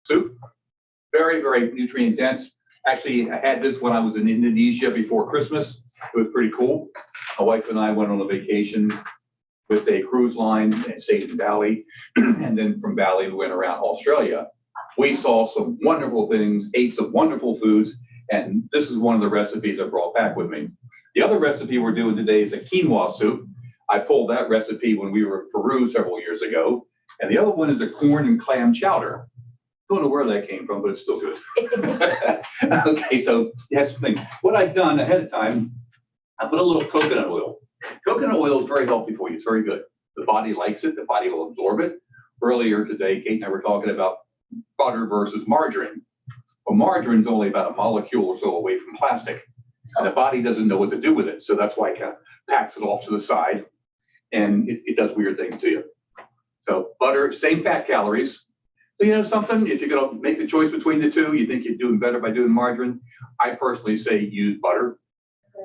soup. Very, very nutrient dense. Actually, I had this when I was in Indonesia before Christmas. It was pretty cool. My wife and I went on a vacation with a cruise line and stayed in Bali. And then from Bali, we went around Australia. We saw some wonderful things, ate some wonderful foods, and this is one of the recipes I brought back with me. The other recipe we're doing today is a quinoa soup. I pulled that recipe when we were in Peru several years ago. And the other one is a corn and clam chowder. Don't know where that came from, but it's still good. Okay, so that's the thing. What I've done ahead of time, I put a little coconut oil. Coconut oil is very healthy for you. It's very good. The body likes it. The body will absorb it. Earlier today, Kate and I were talking about butter versus margarine. Well, margarine is only about a molecule or so away from plastic, and the body doesn't know what to do with it. So that's why it kind of packs it off to the side, and it does weird things to you. So butter, same fat calories. So you know something, if you're going to make the choice between the two, you think you're doing better by doing margarine, I personally say use butter,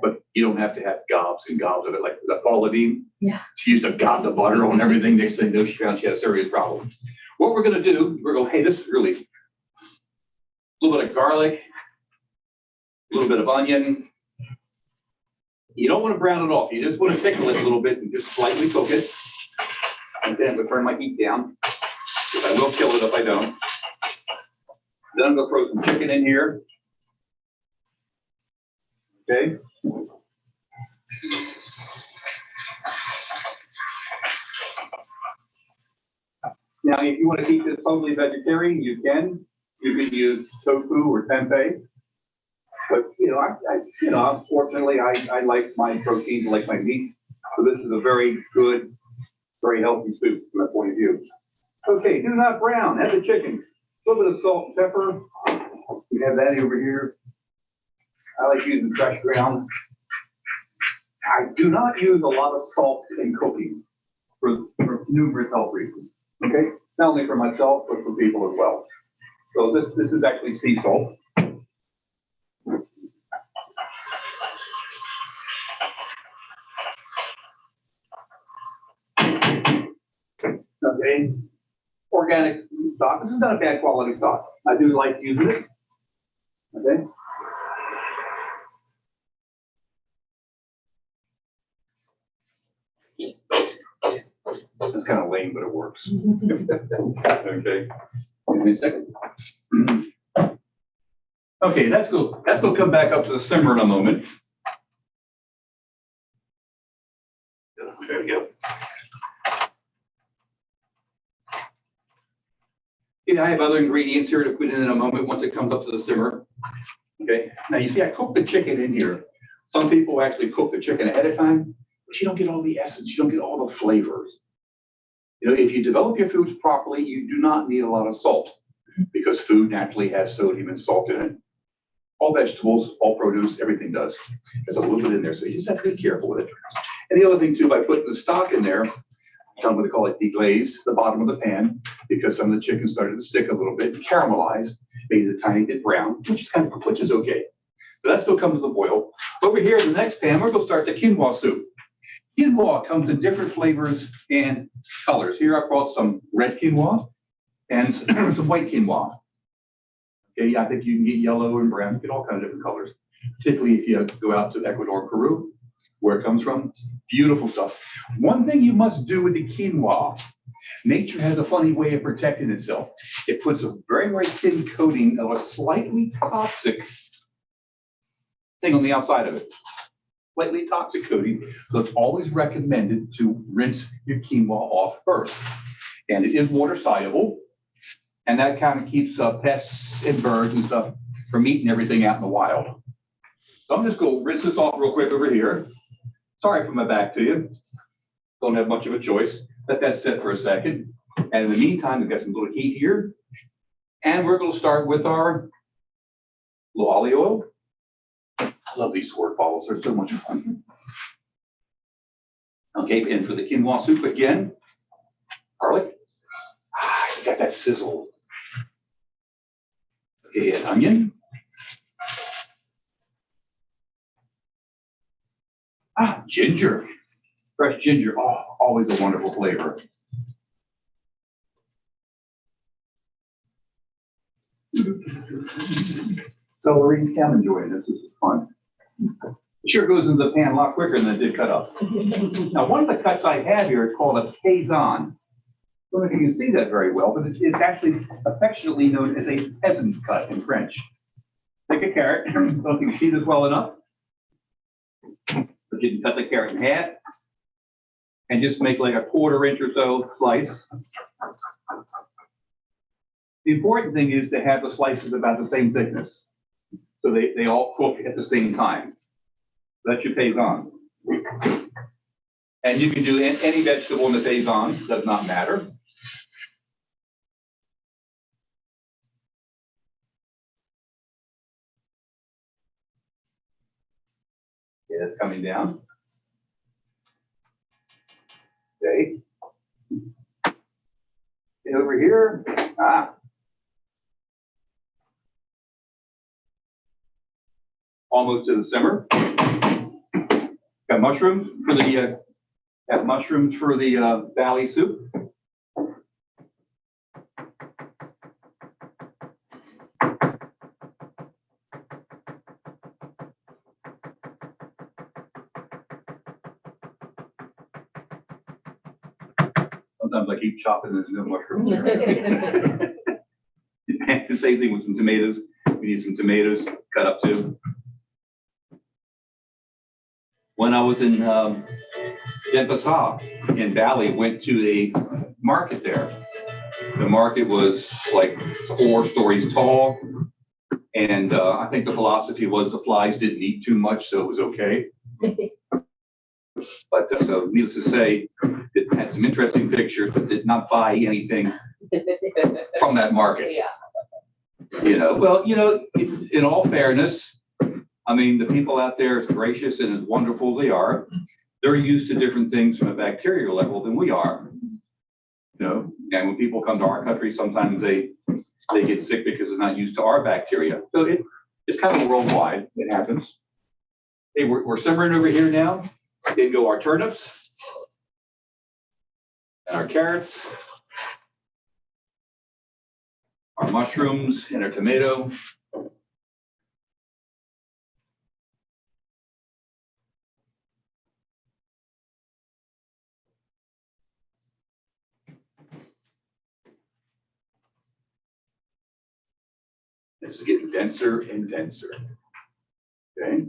but you don't have to have gobs and gobs of it. Like the Paula Deen, she used to gob the butter on everything. Next thing you know, she found she had a serious problem. What we're going to do, we're going, hey, this is really a little bit of garlic, a little bit of onion. You don't want to brown it off. You just want to tickle it a little bit and just slightly cook it. And then I'm going to turn my heat down, because I will kill it if I don't. Then I'm going to throw some chicken in here. Okay. Now, if you want to keep this totally vegetarian, you can. You can use tofu or tempeh. But unfortunately, I like my protein, I like my meat. So this is a very good, very healthy soup from that point of view. Okay, do not brown. Add the chicken. A little bit of salt and pepper. We have that over here. I like using fresh ground. I do not use a lot of salt in cooking for numerous health reasons. Okay, not only for myself but for people as well. So this is actually sea salt. Okay, organic stock. This is not a bad quality stock. I do like using it. Okay. It's kind of lame, but it works. Okay. Give me a second. Okay, let's go come back up to the simmer in a moment. There we go. I have other ingredients here to put in a moment once it comes up to the simmer. Okay. Now you see, I cooked the chicken in here. Some people actually cook the chicken ahead of time, but you don't get all the essence. You don't get all the flavors. If you develop your foods properly, you do not need a lot of salt because food naturally has sodium and salt in it. All vegetables, all produce, everything does. There's a little bit in there, so you just have to be careful with it. And the other thing too, by putting the stock in there, I'm going to call it deglazed, the bottom of the pan, because some of the chicken started to stick a little bit and caramelize, made it a tiny bit brown, which is okay. So that still comes with a boil. Over here in the next pan, we're going to start the quinoa soup. Quinoa comes in different flavors and colors. Here I brought some red quinoa and some white quinoa. Okay, I think you can get yellow and brown, you get all kinds of different colors, particularly if you go out to Ecuador and Peru, where it comes from. Beautiful stuff. One thing you must do with the quinoa, nature has a funny way of protecting itself. It puts a very, very thin coating of a slightly toxic thing on the outside of it. Slightly toxic coating, so it's always recommended to rinse your quinoa off first. And it is water soluble, and that kind of keeps pests and birds and stuff from eating everything out in the wild. So I'm just going to rinse this off real quick over here. Sorry for my back to you. Don't have much of a choice. Let that sit for a second. And in the meantime, we've got some little heat here. And we're going to start with our little olive oil. I love these sword balls. They're so much fun. Okay, and for the quinoa soup again, garlic. You got that sizzle. Okay, and onion. Ginger. Fresh ginger. Oh, always a wonderful flavor. Celery, I'm enjoying this. This is fun. It sure goes into the pan a lot quicker than it did cut up. Now, one of the cuts I have here is called a paysan. I don't know if you can see that very well, but it's actually affectionately known as a peasant's cut in French. Take a carrot. I don't think you see this well enough. But you can cut the carrot in half and just make like a 1/4 inch or so slice. The important thing is to have the slices about the same thickness, so they all cook at the same time. That's your paysan. And you can do any vegetable in the paysan, does not matter. Yeah, it's coming down. Okay. And over here, almost to the simmer. Got mushrooms for the valley soup. Sometimes I keep chopping and there's no mushrooms. The same thing with some tomatoes. We need some tomatoes cut up too. When I was in Denpasar in Bali, went to a market there. The market was like 4 stories tall. And I think the philosophy was the flies didn't eat too much, so it was okay. But so needless to say, it had some interesting pictures, but did not buy anything from that market. Yeah. You know, well, you know, in all fairness, I mean, the people out there, as gracious and as wonderful as they are, they're used to different things from a bacterial level than we are. You know, and when people come to our country, sometimes they get sick because they're not used to our bacteria. So it's kind of worldwide. It happens. Hey, we're simmering over here now. In go our turnips and our carrots, our mushrooms and our tomato. This is getting denser and denser. Okay.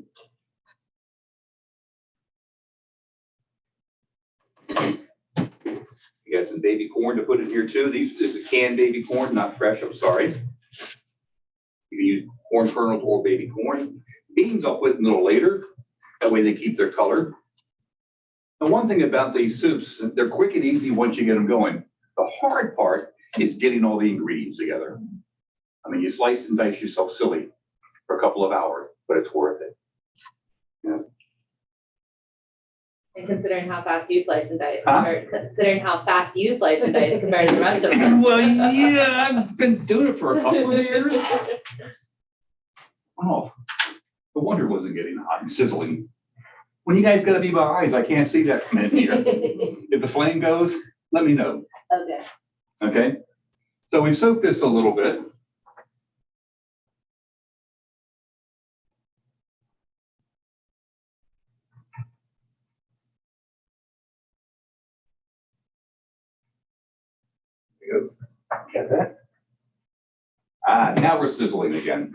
You got some baby corn to put in here too. This is canned baby corn, not fresh, I'm sorry. You can use corn kernels or baby corn. Beans I'll put in a little later. That way they keep their color. The one thing about these soups, they're quick and easy once you get them going. The hard part is getting all the ingredients together. I mean, you slice and dice yourself silly for a couple of hours, but it's worth it. Yeah. And considering how fast you slice and dice, Huh? or considering how fast you slice and dice compared to the rest of us. Well, yeah, I've been doing it for a couple of years. Oh, the wonder wasn't getting hot and sizzling. When you guys gotta be my eyes, I can't see that from in here. If the flame goes, let me know. Okay. Okay? So we soaked this a little bit. There you go. Get that? Now we're sizzling again.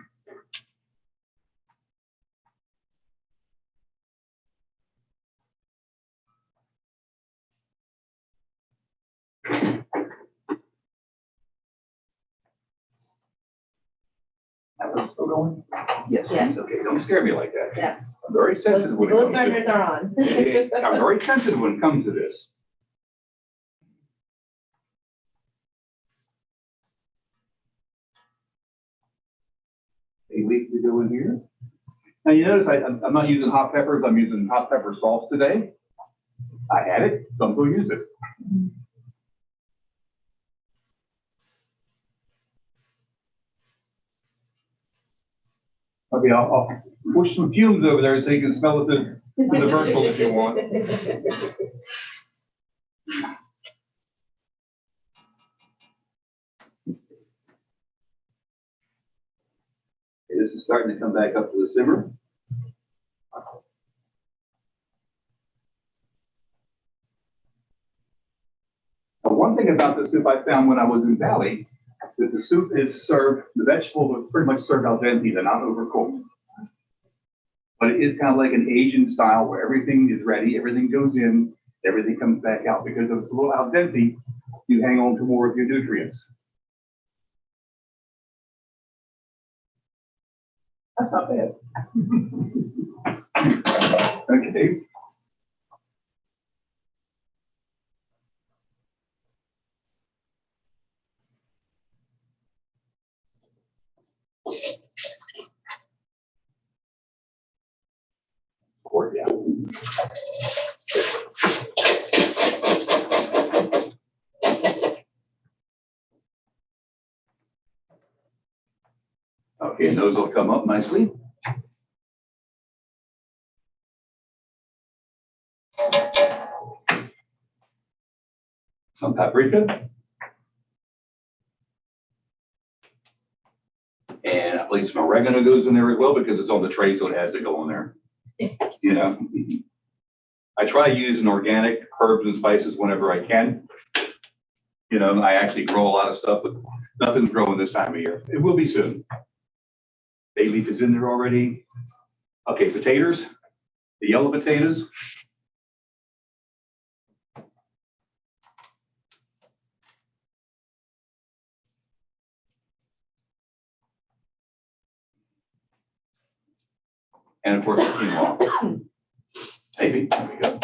That one's still going? Yes. Yes. Okay, don't scare me like that. Yes. I'm very sensitive when it Both comes to burners are on. I'm very sensitive when it comes to this. A leaf to go in here. Now you notice I'm not using hot peppers, I'm using hot pepper sauce today. I had it, so I'm going to use it. Okay, I'll push some fumes over there so you can smell it through the virtual if you want. This is starting to come back up to the simmer. Now, one thing about the soup I found when I was in Valley, that the soup is served, the vegetables are pretty much served al dente, they're not overcooked. But it is kind of like an Asian style where everything is ready, everything goes in, everything comes back out. Because if it's a little al dente, you hang on to more of your nutrients. That's not bad. Okay. Or, yeah. Okay, and those will come up nicely. Some paprika. And I believe some oregano goes in there as well because it's on the tray, so it has to go in there. You know, I try using organic herbs and spices whenever I can. You know, I actually grow a lot of stuff, but nothing's growing this time of year. It will be soon. Bay leaf is in there already. Okay, potatoes, the yellow potatoes. And of course, the quinoa. Maybe, there we go.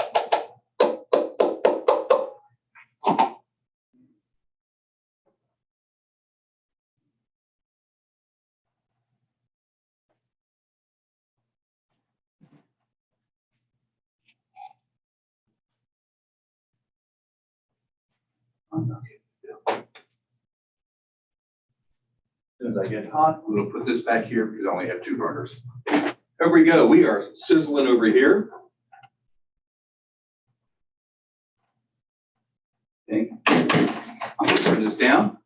As soon as I get hot, we'll put this back here because I only have 2 burners. There we go. We are sizzling over here. Okay. I'm gonna turn this down.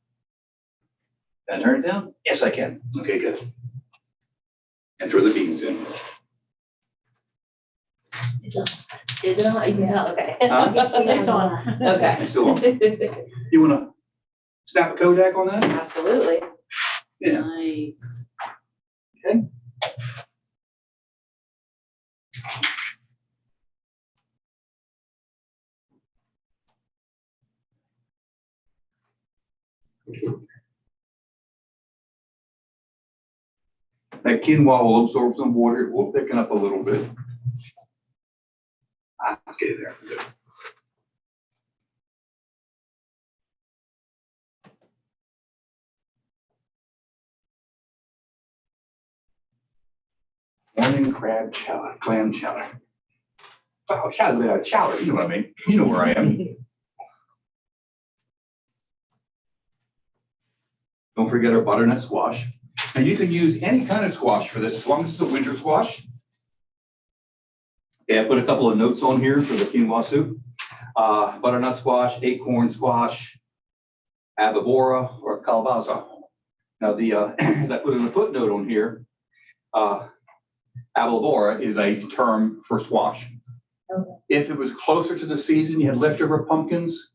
Can I turn it down? Yes, I can. Okay, good. And throw the beans in. It's on. Is it on? You can tell, okay. It's on. Okay. It's still on. You wanna snap a Kodak on that? Absolutely. Yeah. Nice. Okay. That quinoa will absorb some water. It will thicken up a little bit. Okay, there. Good. Morning crab chowder, clam chowder. Oh, chowder, you know what I mean? You know where I am. Don't forget our butternut squash. And you can use any kind of squash for this, as long as it's a winter squash. Okay, I put a couple of notes on here for the quinoa soup. Butternut squash, acorn squash, abobora, or calabaza. Now, as I put in a footnote on here, abobora is a term for squash. Okay. If it was closer to the season, you had leftover pumpkins,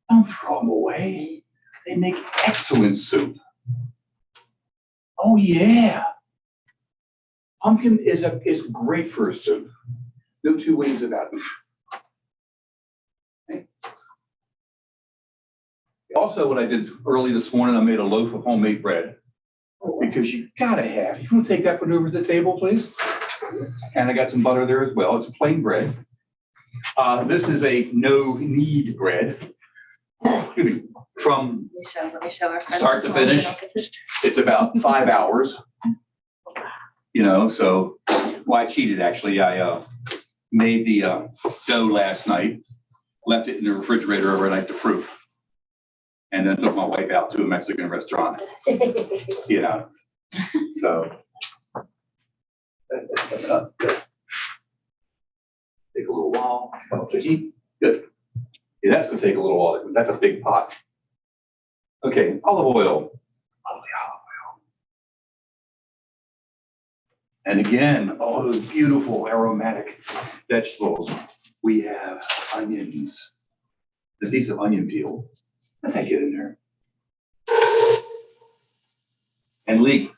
don't throw them away. They make excellent soup. Oh yeah. Pumpkin is great for a soup. No 2 ways about it. Okay. Also, what I did early this morning, I made a loaf of homemade bread. Because you gotta have, you want to take that one over to the table, please? And I got some butter there as well. It's plain bread. This is a no-knead bread. Excuse me. From Let me show our friends. start to finish, it's about 5 hours. You know, so, well, I cheated actually. I made the dough last night, left it in the refrigerator overnight to proof, and then took my wife out to a Mexican restaurant. You know, so. Take a little while. Good. Yeah, that's gonna take a little while. That's a big pot. Okay, olive oil. And again, all those beautiful aromatic vegetables. We have onions, a piece of onion peel. Let that get in there. And leeks.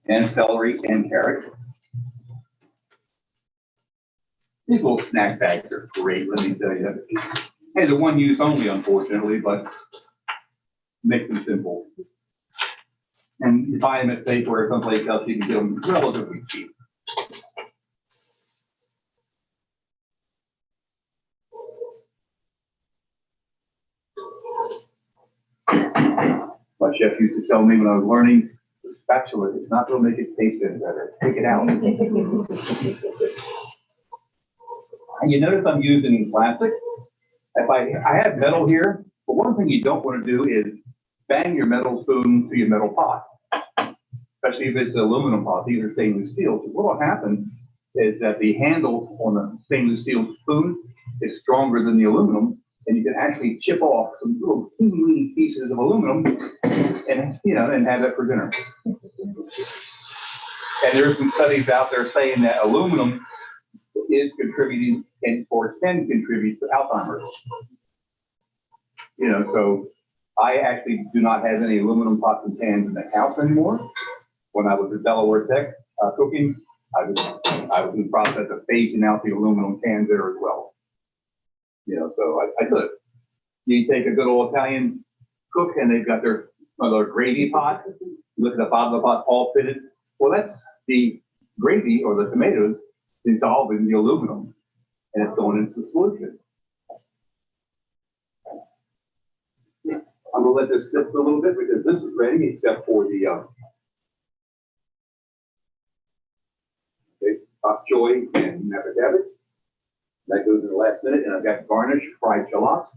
And celery and carrot. These little snack bags are great, let me tell you. Hey, they're one use only, unfortunately, but make them simple. And you buy them at Safeway or someplace else, you can get them relatively cheap. My chef used to tell me when I was learning, the spatula is not going to make it taste any better. Take it out. And you notice I'm using plastic. If I have metal here, but one thing you don't want to do is bang your metal spoon to your metal pot, especially if it's an aluminum pot. These are stainless steel. So what will happen is that the handle on the stainless steel spoon is stronger than the aluminum, and you can actually chip off some little teeny pieces of aluminum and, you know, and have that for dinner. And there's some studies out there saying that aluminum is contributing and or can contribute to Alzheimer's. You know, so I actually do not have any aluminum pots and pans in the house anymore. When I was at Delaware Tech cooking, I was in the process of phasing out the aluminum cans there as well. You know, so I could. You take a good old Italian cook and they've got their gravy pot. Look at the bottom of the pot all fitted. Well, that's the gravy or the tomatoes dissolving the aluminum and it's going into the solution. I'm gonna let this sit for a little bit because this is ready except for the bok choy and nabba-dabba. That goes in the last minute, and I've got garnish, fried shallots.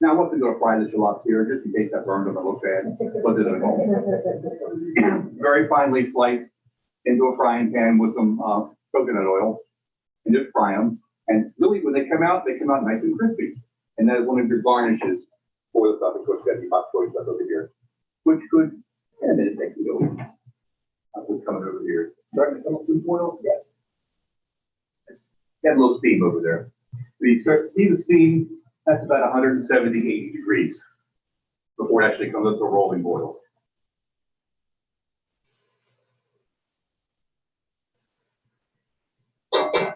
Now, I wasn't going to fry the shallots here, just in case I burned them or look bad. But they're at home. Very finely sliced into a frying pan with some coconut oil, and just fry them. And really, when they come out nice and crispy. And that is one of your garnishes for the stuff. Of course, got the bok choy stuff over here, which could, in a minute, take you over. What's coming over here? Starting to come up with oil? Yes. Got a little steam over there. So you start to see the steam, that's about 170, 80 degrees before it actually comes up to a rolling boil. Kind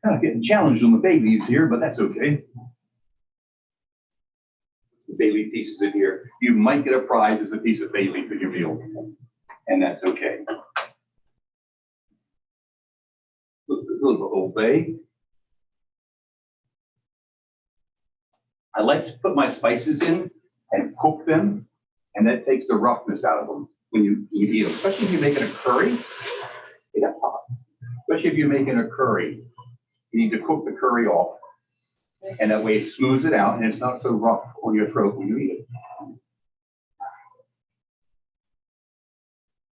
of getting challenged on the bay leaves here, but that's okay. The bay leaf pieces in here. You might get a prize as a piece of bay leaf in your meal, and that's okay. A little bit of Old Bay. I like to put my spices in and cook them, and that takes the roughness out of them when you eat them. Especially if you're making a curry. Especially if you're making a curry, you need to cook the curry off, and that way it smooths it out, and it's not so rough on your throat when you eat it.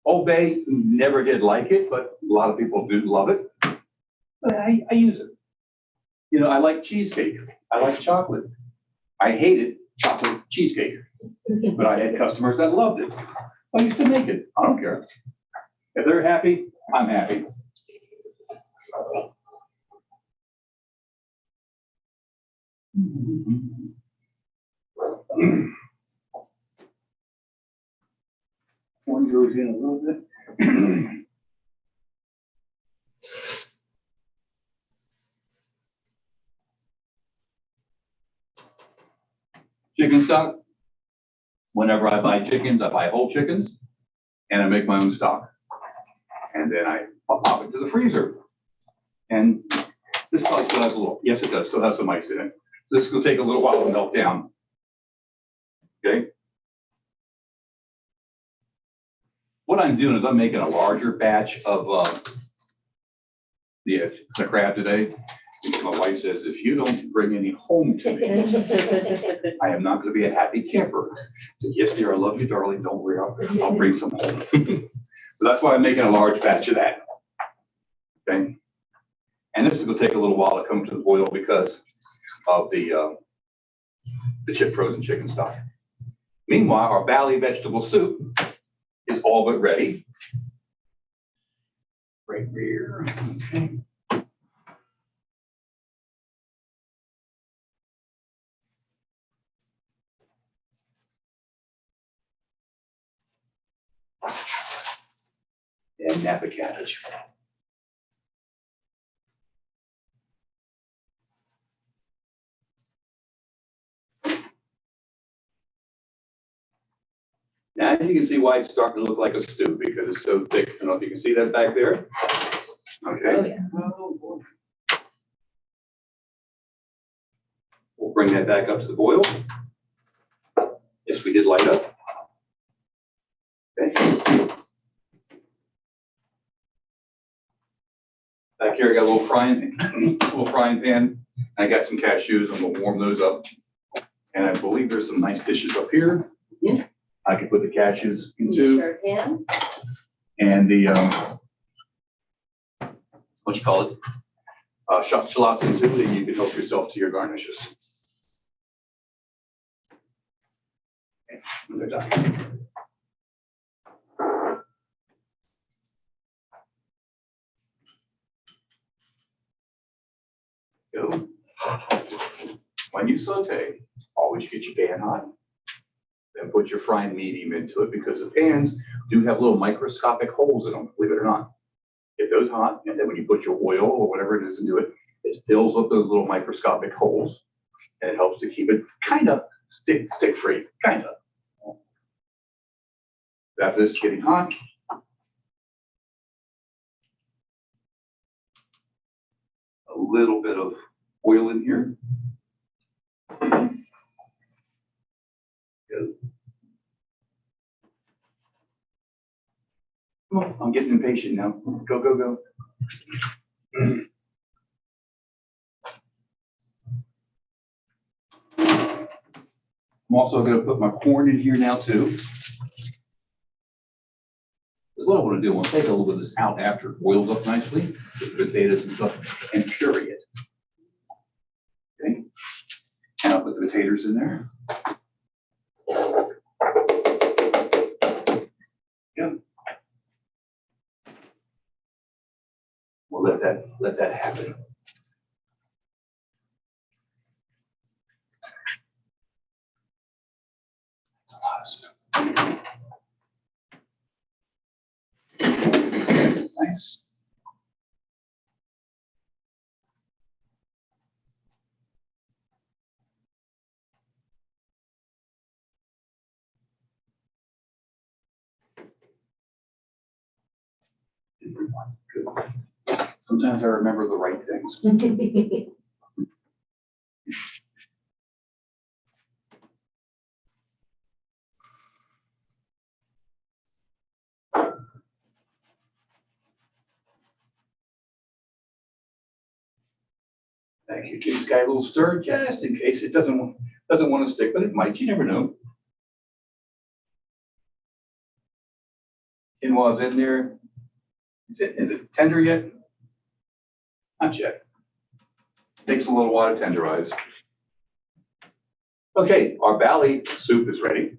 Old Bay, never did like it, but a lot of people do love it. But I use it. You know, I like cheesecake. I like chocolate. I hated chocolate cheesecake, but I had customers that loved it. I used to make it. I don't care. If they're happy, I'm happy. One goes in a little bit. Chicken stock. Whenever I buy chickens, I buy whole chickens and I make my own stock. And then I'll pop it to the freezer. And this probably still has a little, yes, it does, still has some ice in it. This will take a little while to melt down. Okay. What I'm doing is I'm making a larger batch of the crab today. Because my wife says, if you don't bring any home to me, I am not going to be a happy camper. I said, yes, dear, I love you, darling. Don't worry, I'll bring some home. So that's why I'm making a large batch of that. Okay. And this is going to take a little while to come to the boil because of the the chip frozen chicken stock. Meanwhile, our Valley vegetable soup is all but ready. Right here. Okay. And Napa cabbage. Now you can see why it's starting to look like a stew because it's so thick. I don't know if you can see that back there. Okay. Oh, yeah. Oh, boy. We'll bring that back up to the boil. Yes, we did light up. Okay. Back here, I got a little frying pan. I got some cashews. I'm gonna warm those up. And I believe there's some nice dishes up here. Yeah. I can put the cashews You into sure can. and the, what you call it? Shallots into it, and you can help yourself to your garnishes. Okay, when they're done. Go. When you saute, always get your pan hot. Then put your frying medium into it because the pans do have little microscopic holes in them, believe it or not. Get those hot, and then when you put your oil or whatever it is into it, it fills up those little microscopic holes, and it helps to keep it kind of stick free, kind of. After this is getting hot, a little bit of oil in here. Good. Come on, I'm getting impatient now. Go, go, go. I'm also going to put my corn in here now too. Because what I want to do, I want to take a little bit of this out after it boils up nicely, with the potatoes and stuff, and puree it. Okay, and I'll put the potatoes in there. Yeah. We'll let that happen. Nice. Good. Sometimes I remember the right things. Thank you. Give this guy a little stir just in case it doesn't want to stick, but it might. You never know. Quinoa's in there. Is it tender yet? Not yet. Takes a little while to tenderize. Okay, our Valley soup is ready.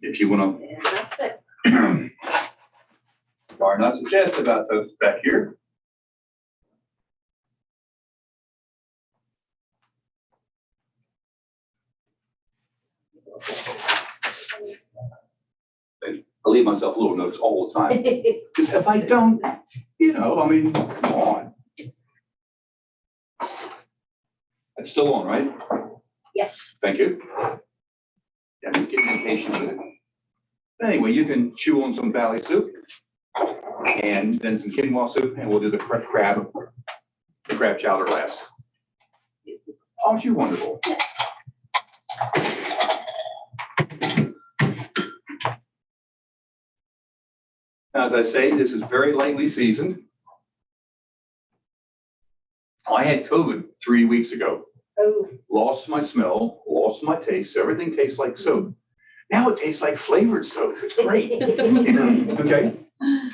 If you want Fantastic. to, are not suggest about those back here. I leave myself little notes all the time. Because if I don't, you know, I mean, come on. It's still on, right? Yes. Thank you. Yeah, I'm getting impatient with it. Anyway, you can chew on some Valley soup and then some quinoa soup, and we'll do the crab chowder last. Aren't you wonderful? Now, as I say, this is very lightly seasoned. I had COVID 3 weeks ago. Oh. Lost my smell, lost my taste. Everything tastes like soap. Now it tastes like flavored soap. It's great. Okay.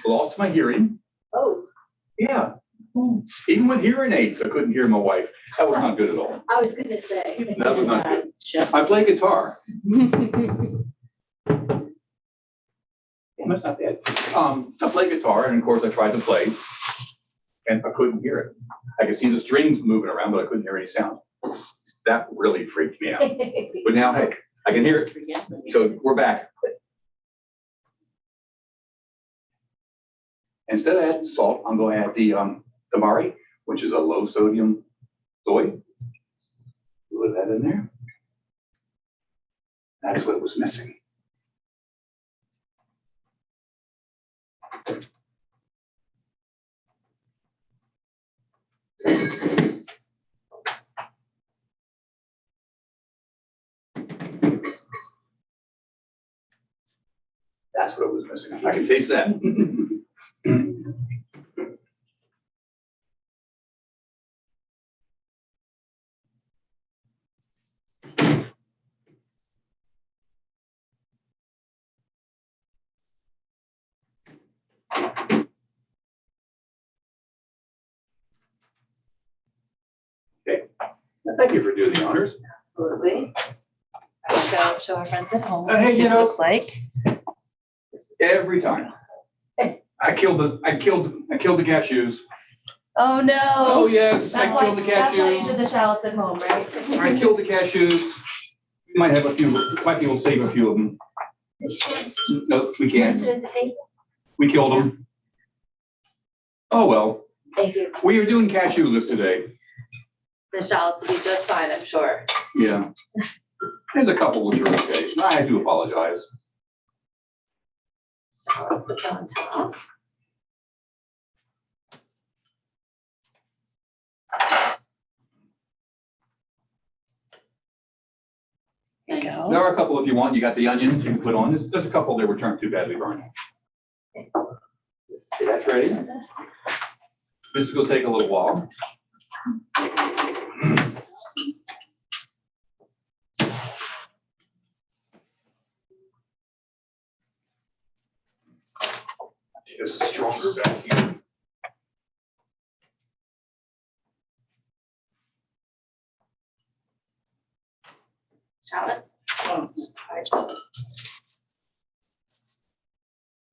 Lost my hearing. Oh. Yeah. Even with hearing aids, I couldn't hear my wife. That was not good at all. I was gonna say. That was not good. I play guitar. Yeah, that's not bad. I play guitar, and of course I tried to play, and I couldn't hear it. I could see the strings moving around, but I couldn't hear any sound. That really freaked me out. But now, hey, I can hear it. So we're back. Instead of adding salt, I'm going to add the tamari, which is a low sodium soy. Put that in there. That's what was missing. That's what was missing. I can taste that. Okay. Thank you for doing the honors. Absolutely. Show our friends at home. Hey, what you it know- looks like. Every time. I killed the cashews. Oh, no. Oh, yes, I That's killed the that's why you did cashews. the shallots at home, right? I killed the cashews. We might have a few, might be able to save a few of them. No, we can't. We killed them. Oh, well. Thank you. We are doing cashew list today. The shallots will be just fine, I'm sure. Yeah. There's a couple which are okay. I do apologize. Shallots to go on top. There you go. There are a couple if you want. You got the onions you can put on. There's a couple that were turned too badly burned. Okay, that's ready. This will take a little while. This is stronger back here. Shallots.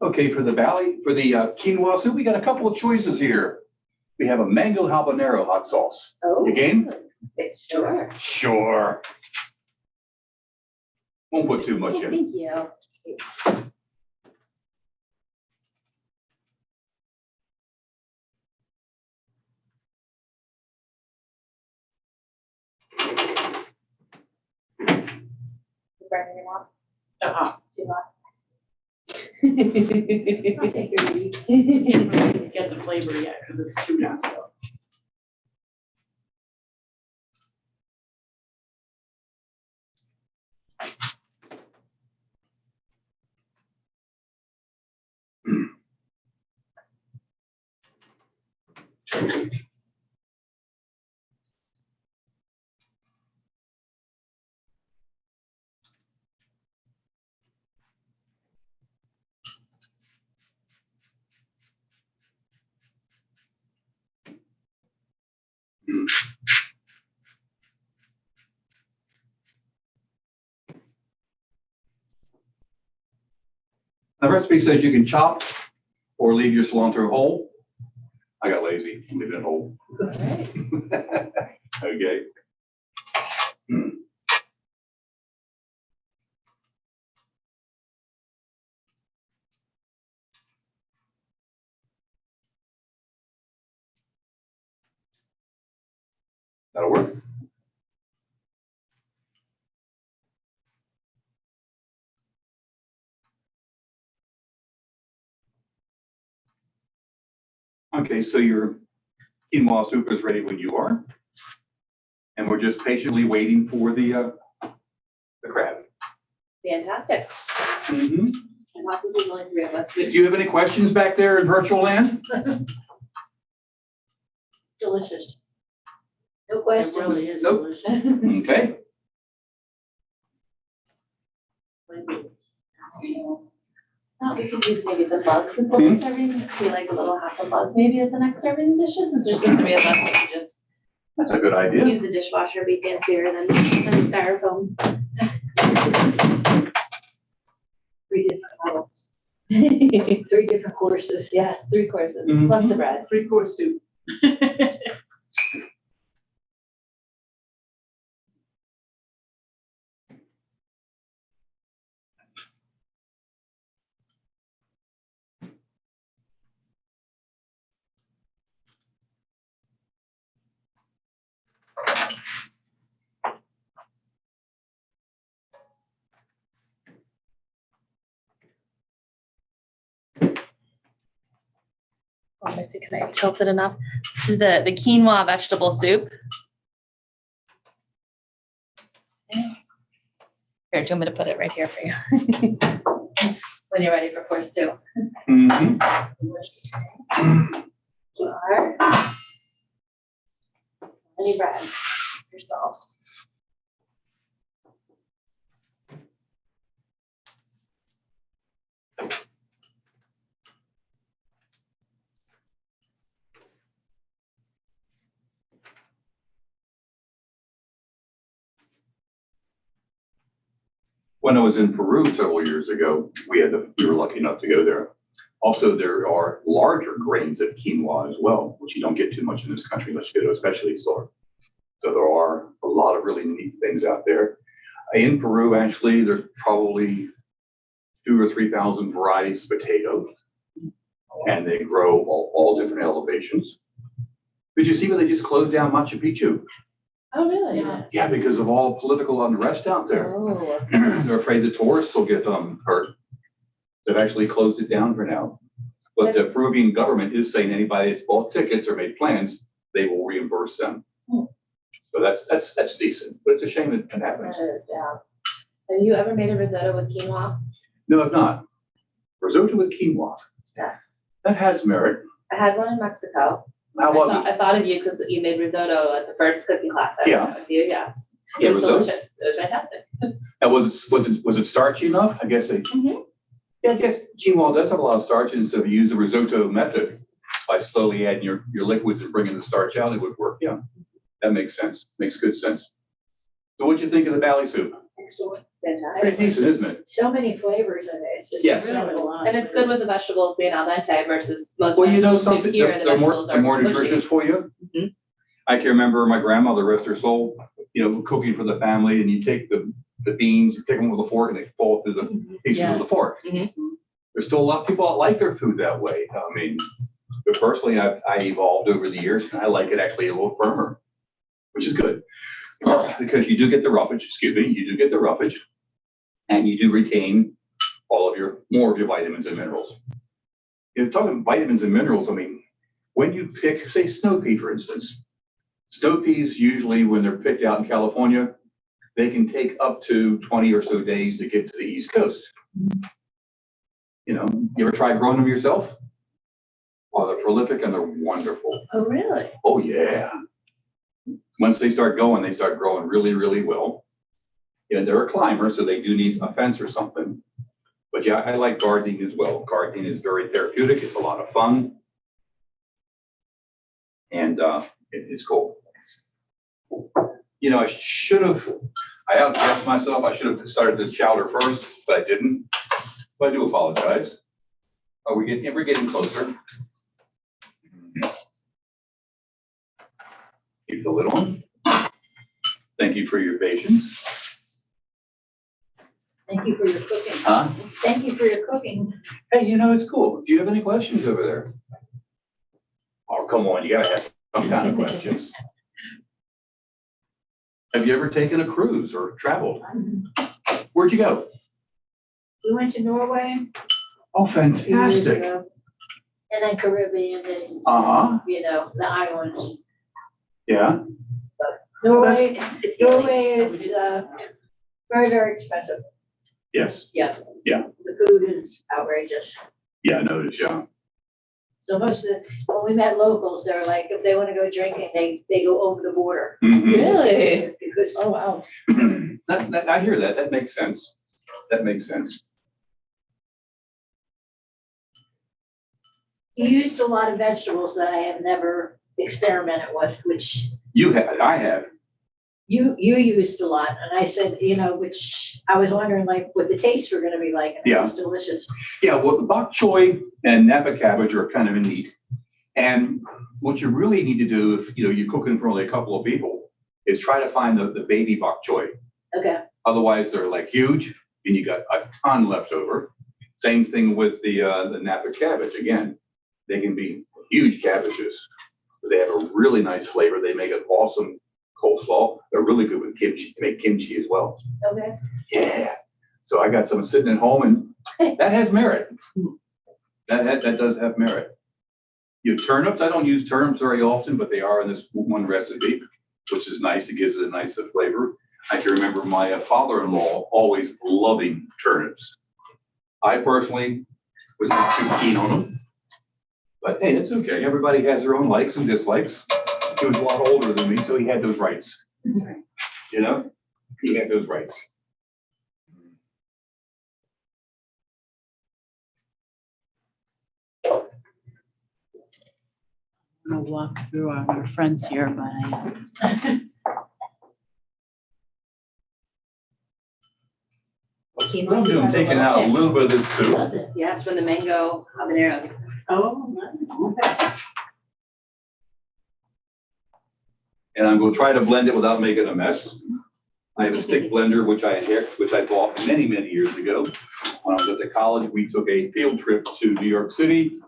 Okay, for the quinoa soup, we got a couple of choices here. We have a mango habanero hot sauce. Oh. You game? Sure. Sure. Won't put too much in. Thank you. Burn anymore? Uh-uh. Too hot? I'll take your lead. Can't really get the flavor yet because it's too young. So. The recipe says you can chop or leave your cilantro whole. I got lazy, leave it whole. All right. Okay. That'll work. Okay, so your quinoa soup is ready when you are. And we're just patiently waiting for the crab. Fantastic. Mm-hmm. And lots of only three of us. Do you have any questions back there in virtual land? Delicious. No It question. really is Nope. delicious. Okay. Thought we could use maybe the bugs in the serving, do like a little half a bug maybe as the next serving dishes, since there's just three of us, we could just That's a good idea. use the dishwasher, be fancier than the styrofoam. 3 different levels, Yes, 3 different courses. 3 courses, plus the bread. 3-course soup. Let me see, can I tilt it enough? This is the quinoa vegetable soup. Here, do you want me to put it right here for you? When you're ready for course 2. Mhm. Flour. Any bread yourself. When I was in Peru several years ago, we were lucky enough to go there. Also, there are larger grains of quinoa as well, which you don't get too much in this country unless you go to a specialty store. So there are a lot of really neat things out there. In Peru, actually, there's probably 2,000 or 3,000 varieties of potatoes, and they grow all different elevations. Did you see where they just closed down Machu Picchu? Oh, really? Yeah. Yeah, because of all political unrest out there. Oh, They're afraid the tourists will get hurt. They've actually closed it down for now. But the Peruvian government is saying anybody that's bought tickets or made plans, they will reimburse them. Hmm. So that's decent, but it's a shame it happens. that is, yeah. Have you ever made a risotto with quinoa? No, I've not. Risotto with quinoa, Yes. that has merit. I had one in Mexico. How was it? I thought of you because you made risotto at the first cooking class I Yeah. went with you, yes. Yeah, It was risotto? delicious. It was fantastic. And was it starchy enough? I guess Mhm. yeah, I guess quinoa does have a lot of starch, and so if you use the risotto method by slowly adding your liquids and bringing the starch out, it would work. Yeah, that makes sense. Makes good sense. So what'd you think of the valley soup? Excellent. Pretty Fantastic. decent, isn't it? So many flavors in it. It's just Yes. incredible. And it's good with the vegetables being al dente versus most Well, you know vegetables something, here, the they're vegetables more are more mushy. nutritious for you. Mhm. I can remember my grandmother, rest her soul, cooking for the family, and you take the beans, you pick them with a fork, and they fall through the pieces of the Yes. fork. Mhm. There's still a lot of people that like their food that way. I mean, but personally, I evolved over the years, and I like it actually a little firmer, which is good. Because you do get the roughage, you do get the roughage, and you do retain more of your vitamins and minerals. Talking vitamins and minerals, I mean, when you pick, say, snow pea, for instance, snow peas usually, when they're picked out in California, they can take up to 20 or so days to get to the East Coast. You ever tried growing them yourself? Oh, they're prolific and they're wonderful. Oh, really? Oh, yeah. Once they start going, they start growing really, really well. And they're a climber, so they do need a fence or something. But yeah, I like gardening as well. Gardening is very therapeutic. It's a lot of fun. And it's cool. I outguessed myself. I should have started this chowder first, but I didn't. But I do apologize. We're getting closer. Keep the lid on. Thank you for your patience. Thank you for your cooking. Huh? Thank you for your cooking. Hey, it's cool. Do you have any questions over there? Oh, come on, you gotta have some kind of questions. Have you ever taken a cruise or traveled? Where'd you go? We went to Norway Oh, a few years fantastic. ago. And then Caribbean and, Uh-huh, the islands. yeah. Norway, It's Norway is, very, very expensive. Yes, The food is outrageous. yeah, I noticed, yeah. So when we met locals, they're like, if they want to go drinking, they go over the border. Mhm. Really? Because Oh, wow. I hear that. That makes sense. That makes sense. You used a lot of vegetables that I have never experimented with, which You have, I have. you used a lot. And I said, which I was wondering like what the tastes were gonna be like. And Yeah. it's delicious. Yeah, well, the bok choy and Napa cabbage are kind of neat. And what you really need to do if, you're cooking for only a couple of people is try to find the baby bok choy. Okay, Otherwise, they're like huge and you got a ton left over. Same thing with the Napa cabbage. Again, they can be huge cabbages, but they have a really nice flavor. They make an awesome coleslaw. They're really good with kimchi, to make kimchi as well. okay. Yeah. So I got some sitting at home and that has merit. That does have merit. Turnips, I don't use turnips very often, but they are in this one recipe, which is nice. It gives it a nice flavor. I can remember my father-in-law always loving turnips. I personally was not too keen on them, but hey, it's okay. Everybody has their own likes and dislikes. He was a lot older than me, so he had those rights. He had those rights. We'll walk through our friends here, but What I'm doing, taking out a little bit of this soup. Does it? Yeah, it's from the mango habanero. oh, nice. And I'm going to try to blend it without making a mess. I have a stick blender, which I bought many, many years ago. When I was at the college, we took a field trip to New York City.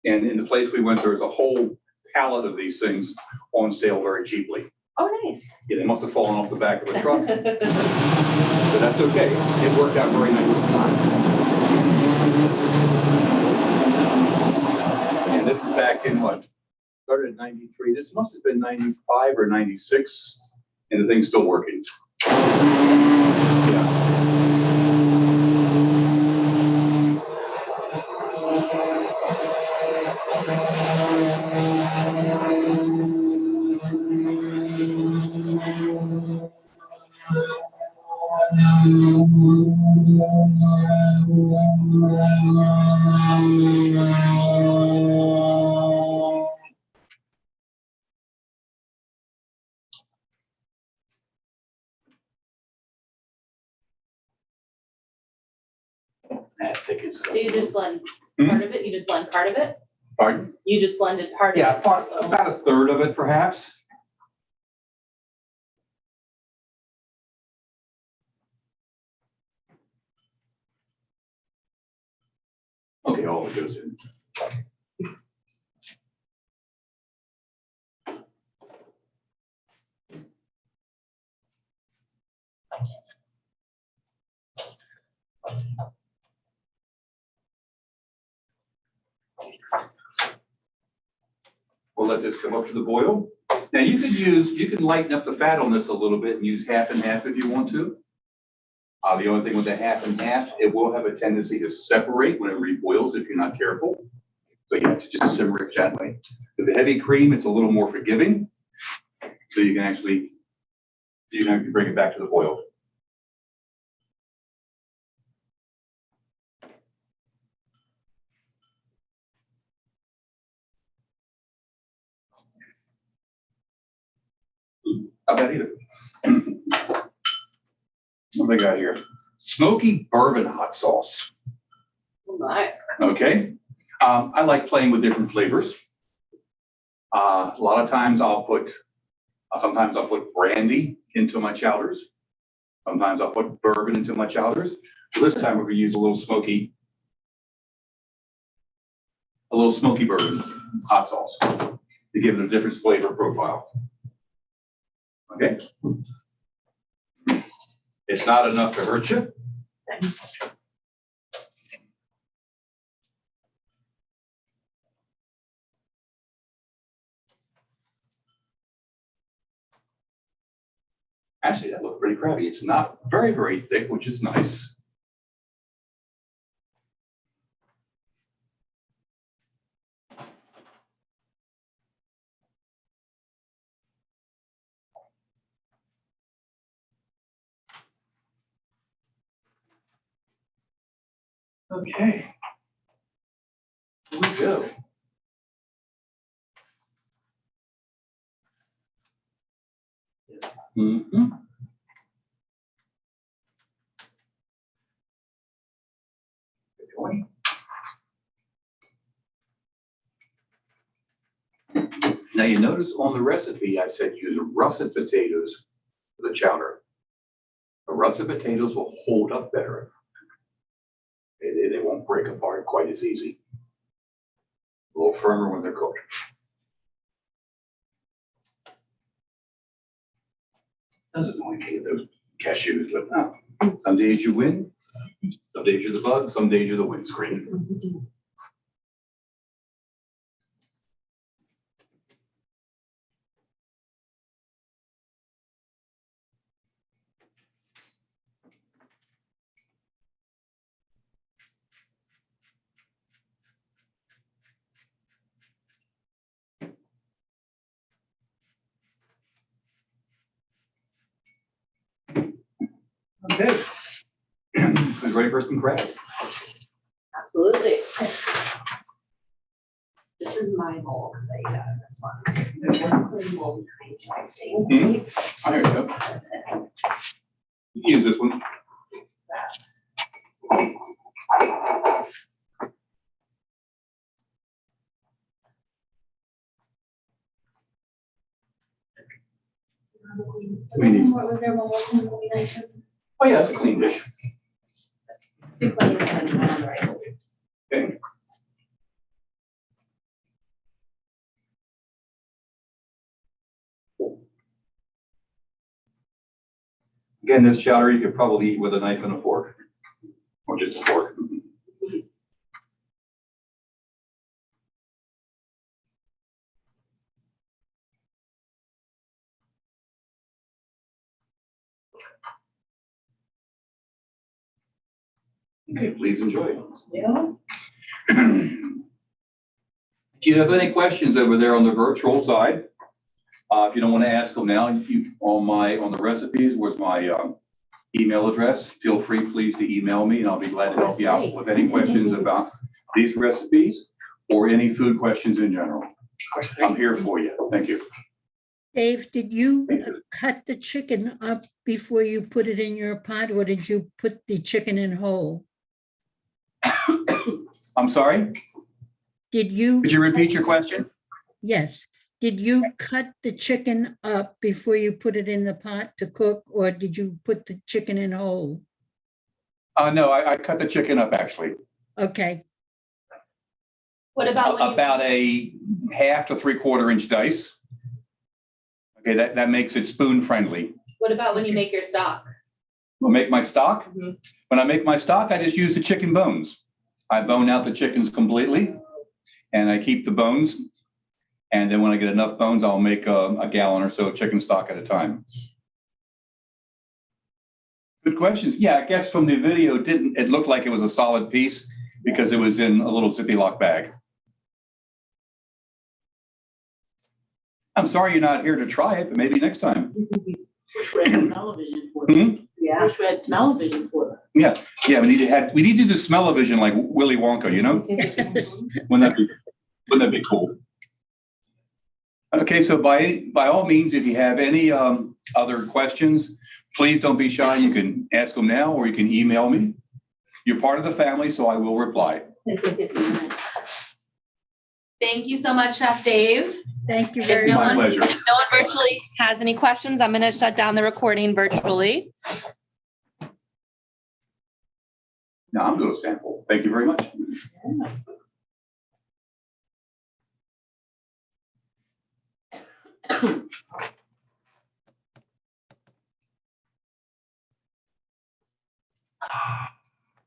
And in the place we went, there was a whole pallet of these things on sale very cheaply. Oh, nice. Yeah, they must have fallen off the back of a truck, but that's okay. It worked out very nice at the time. And this is back in what? Started in 93. This must have been 95 or 96, and the thing's still working. Yeah. That thickens. So you just blend Hmm? part of it? You just blend part of it? Pardon? You just blended part of it? Yeah, about a third of it, perhaps. Okay, all of it goes in. We'll let this come up to the boil. Now you can lighten up the fat on this a little bit and use half and half if you want to. The only thing with the half and half, it will have a tendency to separate when it reboils if you're not careful. So you have to just simmer it gently. With the heavy cream, it's a little more forgiving. So you can actually bring it back to the boil. How about either? What do I got here? Smoky bourbon hot sauce. Oh, my. Okay. I like playing with different flavors. A lot of times sometimes I'll put brandy into my chowders. Sometimes I'll put bourbon into my chowders. So this time we're gonna use a little smoky bourbon hot sauce to give it a different flavor profile. Okay. It's not enough to hurt you. Actually, that looked pretty crabby. It's not very, very thick, which is nice. Okay. Here we go. Mhm. Good going. Now you notice on the recipe, I said use russet potatoes for the chowder. The russet potatoes will hold up better. They won't break apart quite as easy. A little firmer when they're cooked. Doesn't know any of those cashews, but no. Some days you win, some days you're the bug, some days you're the windscreen. Okay. Who's ready for some crab? Absolutely. This is my bowl, because I got this one. This one? Clean bowl behind you, I think. Oh, here we go. You can use this one. We need- What was there one more thing that we mentioned? Oh, yeah, it's a clean dish. Big one, you had one on the right. Okay. Again, this chowder you could probably eat with a knife and a fork, or just a fork. Okay, please enjoy. Yeah. Do you have any questions over there on the virtual side? If you don't want to ask them now, on the recipes was my email address. Feel free, please, to email me, and I'll be glad to help you out with any questions about these recipes or any food questions in general. I'm here for you. Thank you. Dave, did you cut the chicken up before you put it in your pot, or did you put the chicken in whole? I'm sorry, Did you? could you repeat your question? Yes. Did you cut the chicken up before you put it in the pot to cook, or did you put the chicken in whole? No, I cut the chicken up actually. Okay, What about when you, About a 1/2 to 3/4 inch dice. Okay, that makes it spoon friendly. what about when you make your stock? I'll make my stock. Mhm. When I make my stock, I just use the chicken bones. I bone out the chickens completely and I keep the bones. And then when I get enough bones, I'll make a gallon or so of chicken stock at a time. Good questions. Yeah, I guess from the video, it looked like it was a solid piece because it was in a little zippy lock bag. I'm sorry you're not here to try it, but maybe next time. Wish we had smell-o-vision for Hmm? them. Yeah. Wish we had smell-o-vision for them. Yeah, we need to do smell-o-vision like Willy Wonka, you know? Wouldn't that be cool? Okay, so by all means, if you have any other questions, please don't be shy. You can ask them now or you can email me. You're part of the family, so I will reply. Thank you so much, Chef Dave. thank you If very no My much. one- pleasure. If no one virtually has any questions, I'm going to shut down the recording virtually. Now I'm going to sample. Thank you very much.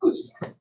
Good stuff.